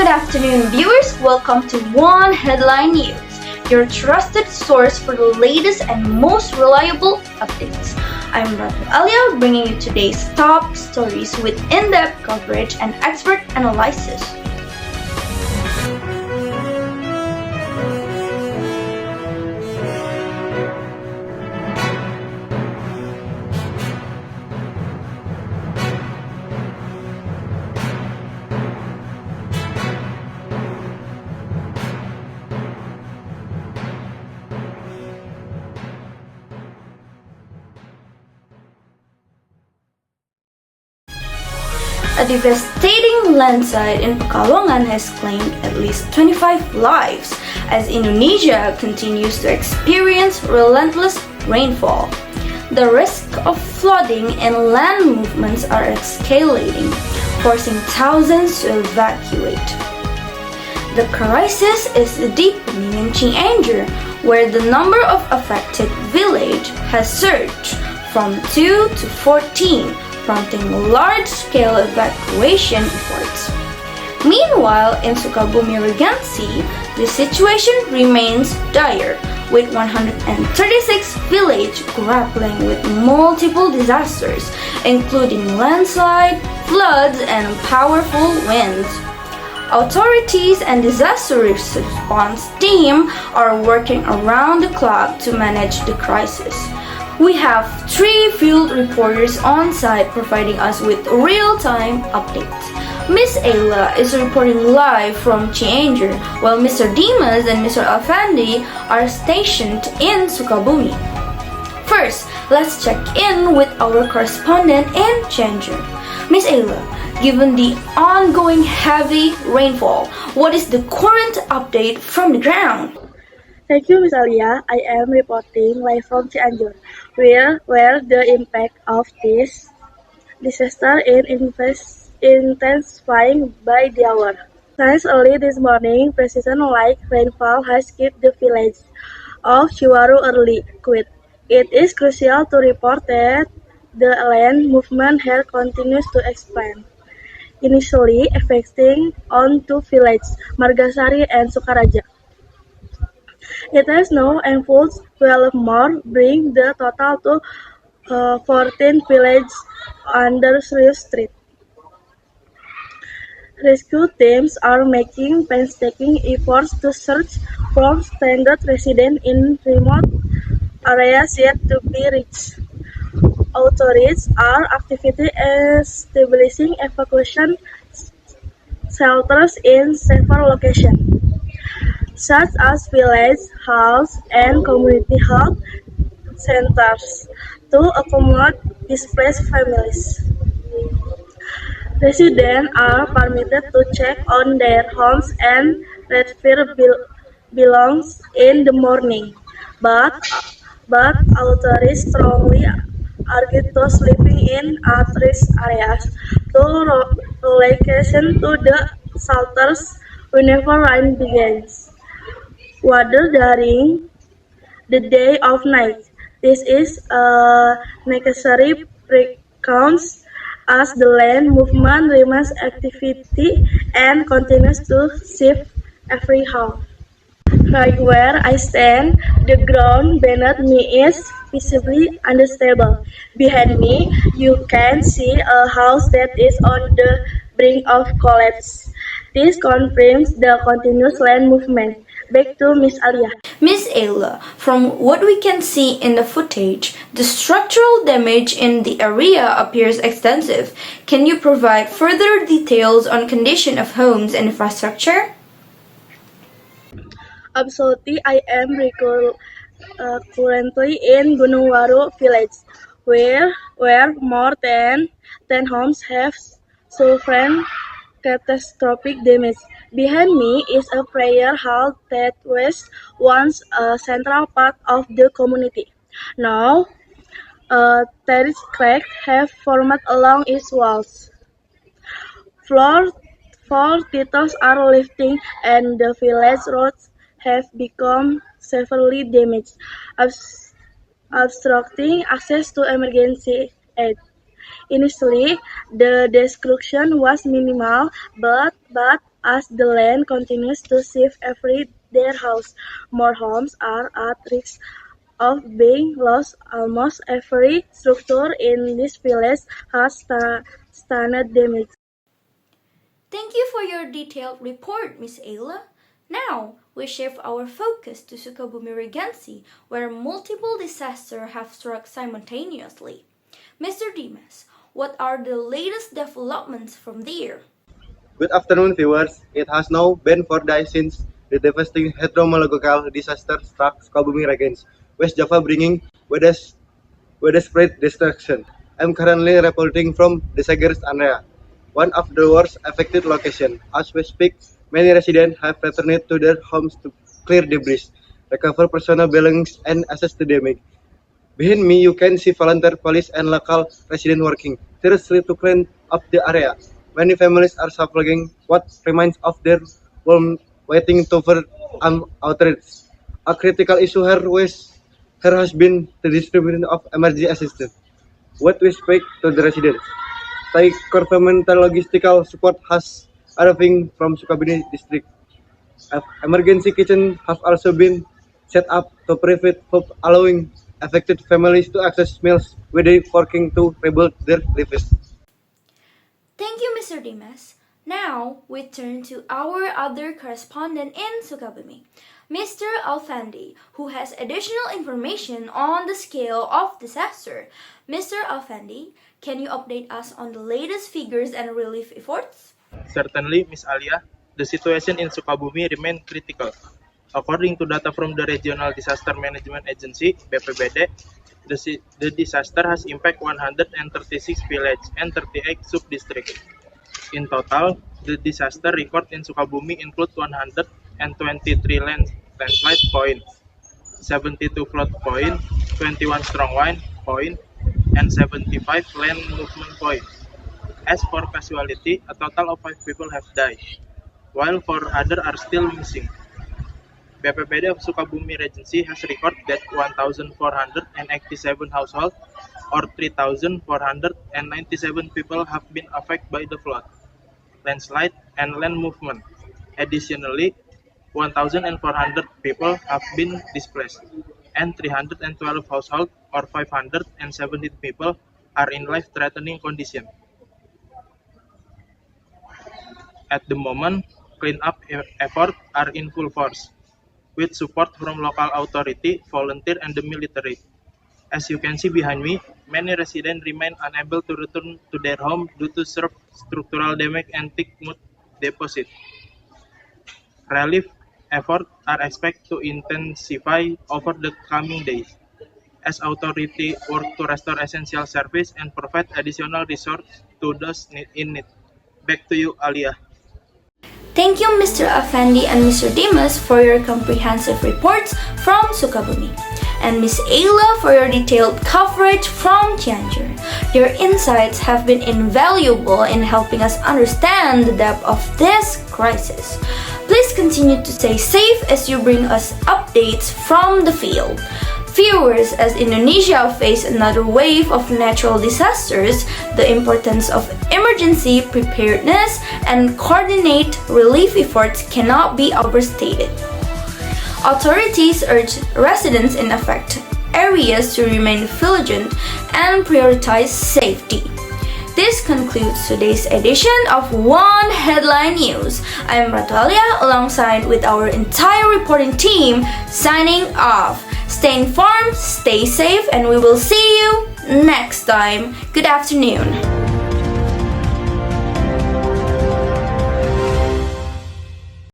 Good afternoon, viewers. Welcome to One Headline News, your trusted source for the latest and most reliable updates. I'm Ratu Alia, bringing you today's top stories with in-depth coverage and expert analysis. A devastating landslide in Pekalongan has claimed at least 25 lives as Indonesia continues to experience relentless rainfall. The risk of flooding and land movements are escalating, forcing thousands to evacuate. The crisis is deepening in Cianjur, where the number of affected villages has surged from 2 to 14, prompting large-scale evacuation efforts. Meanwhile, in Sukabumi Regency, the situation remains dire, with 136 villages grappling with multiple disasters, including landslide, floods, and powerful winds. Authorities and disaster response team are working around the clock to manage the crisis. We have 3 field reporters on site providing us with real-time updates. Miss Ayla is reporting live from Cianjur, while Mr. Dimas and Mr. Alfandi are stationed in Sukabumi. First, let's check in with our correspondent in Cianjur. Miss Ayla, given the ongoing heavy rainfall, what is the current update from the ground? Thank you, Ms. Alia. I am reporting live from Cianjur, where the impact of this disaster is intensifying by the hour. Since early this morning, precision-like rainfall has kept the village of Ciwaru early quit. It is crucial to report that the land movement here continues to expand, initially affecting on 2 villages, Margasari and Sukaraja. It has now enforced 12 more, bringing the total to 14 villages under serious threat. Rescue teams are making painstaking efforts to search for stranded residents in remote areas yet to be reached. Authorities are actively establishing evacuation shelters in several locations, such as village halls and community health centers, to accommodate displaced families. Residents are permitted to check on their homes and retrieve belongings in the morning, but authorities strongly urge those living in at-risk areas to relocation to the shelters whenever rain begins, whether during the day or night. This is a necessary precaution as the land movement remains activity and continues to shift every hour. Right where I stand, the ground beneath me is visibly unstable. Behind me, you can see a house that is on the brink of collapse. This confirms the continuous land movement. Back to Miss Alia. Miss Ayla, from what we can see in the footage, the structural damage in the area appears extensive. Can you provide further details on condition of homes and infrastructure? Absolutely, I am currently in Gunung Waru village, where more than 10 homes have suffered catastrophic damage. Behind me is a prayer hall that was once a central part of the community. Now, terrace cracks have formed along its walls. Floor tiles are lifting and the village roads have become severely damaged, obstructing access to emergency aid. Initially, the destruction was minimal, but as the land continues to shift every their house. More homes are at risk of being lost. Almost every structure in this village has sustained damage. Thank you for your detailed report, Miss Ayla. Now, we shift our focus to Sukabumi Regency, where multiple disasters have struck simultaneously. Mr. Dimas, what are the latest developments from there? Good afternoon, viewers. It has now been 4 days since the devastating hydrometeorological disaster struck Sukabumi Regency, West Java, bringing widespread destruction. I'm currently reporting from the Sagres area, one of the worst affected locations. As we speak, many residents have returned to their homes to clear debris, recover personal belongings, and assess the damage. Behind me, you can see volunteer police and local residents working tirelessly to clean up the area. Many families are suffering what remains of their home, waiting to for outreach. A critical issue here has been the distribution of emergency assistance. What we speak to the residents. Thai governmental logistical support has arriving from Sukabumi district. Emergency kitchen have also been set up to provide food, allowing affected families to access meals without working to rebuild their lives. Thank you, Mr. Dimas. Now, we turn to our other correspondent in Sukabumi, Mr. Alfandi, who has additional information on the scale of disaster. Mr. Alfandi, can you update us on the latest figures and relief efforts? Certainly, Ms. Alia, the situation in Sukabumi remains critical. According to data from the Regional Disaster Management Agency, BPBD, the disaster has impacted 136 villages and 38 sub-districts. In total, the disaster record in Sukabumi include 123 landslide points, 72 flood points, 21 strong wind points, and 75 land movement points. As for casualty, a total of 5 people have died, while 4 others are still missing. BPBD of Sukabumi Regency has recorded that 1,487 households or 3,497 people have been affected by the flood, landslide, and land movement. Additionally, 1,400 people have been displaced, and 312 households or 570 people are in life-threatening condition. At the moment, cleanup efforts are in full force, with support from local authority, volunteer, and the military. As you can see behind me, many residents remain unable to return to their home due to structural damage and thick mud deposit. Relief efforts are expected to intensify over the coming days, as authorities work to restore essential service and provide additional resources to those in need. Back to you, Alia. Thank you, Mr. Afendi and Mr. Dimas, for your comprehensive reports from Sukabumi, and Ms. Ayla for your detailed coverage from Cianjur. Your insights have been invaluable in helping us understand the depth of this crisis. Please continue to stay safe as you bring us updates from the field. Viewers, as Indonesia faces another wave of natural disasters, the importance of emergency preparedness and coordinate relief efforts cannot be overstated. Authorities urge residents in affected areas to remain vigilant and prioritize safety. This concludes today's edition of One Headline News. I am Ratalia alongside with our entire reporting team signing off. Stay informed, stay safe, and we will see you next time. Good afternoon.